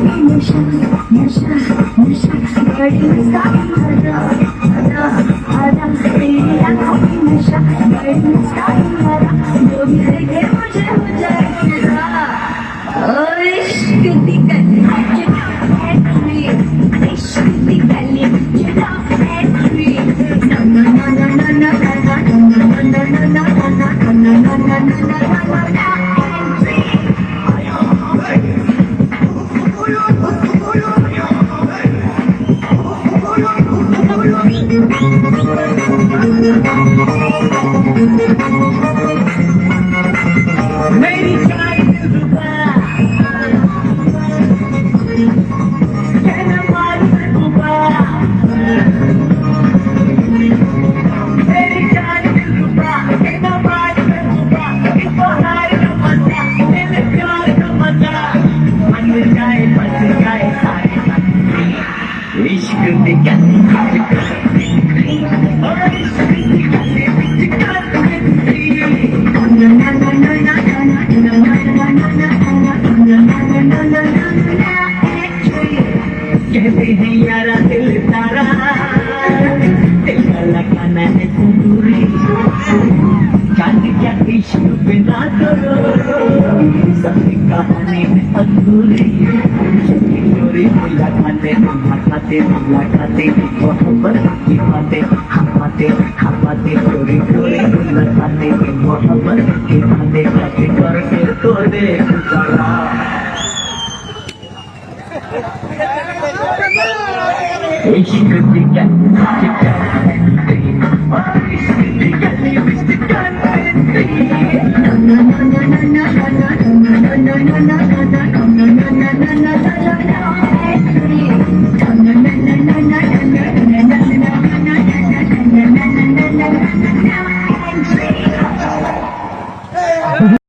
नशा नशा नशा बड़ी सारी हरा हरा हरा तेरी आँखों की नशा बड़ी सारी हरा जो भी देखे मुझे हो जाए फिदा और इश्क दी गली जुदा है ट्री इश्क दी गली जुदा है ट्री ना ना ना ना ना ना ना ना ना ना ना ना मेरी चाय दिलरुबा कहना मार दिलरुबा मेरी चाय दिलरुबा कहना मार दिलरुबा इस बहार का मजा मेरे प्यार का मजा मन जाए बच जाए सारे इश्क दी गली और इश्क दी गली कहते हैं यारा दिल तारा दिल का लगाना है दूरी जाने क्या इश्क बिना करो सबकी कहानी है अधूरी चोरी मुलाकाते मोहब्बत की बातें हम बातें चोरी मुलाकाते मोहब्बत की बातें करके तो देख जरा इश्क दी गली इश्क दी गली ना ना ना ना ना ना ना ना ना ना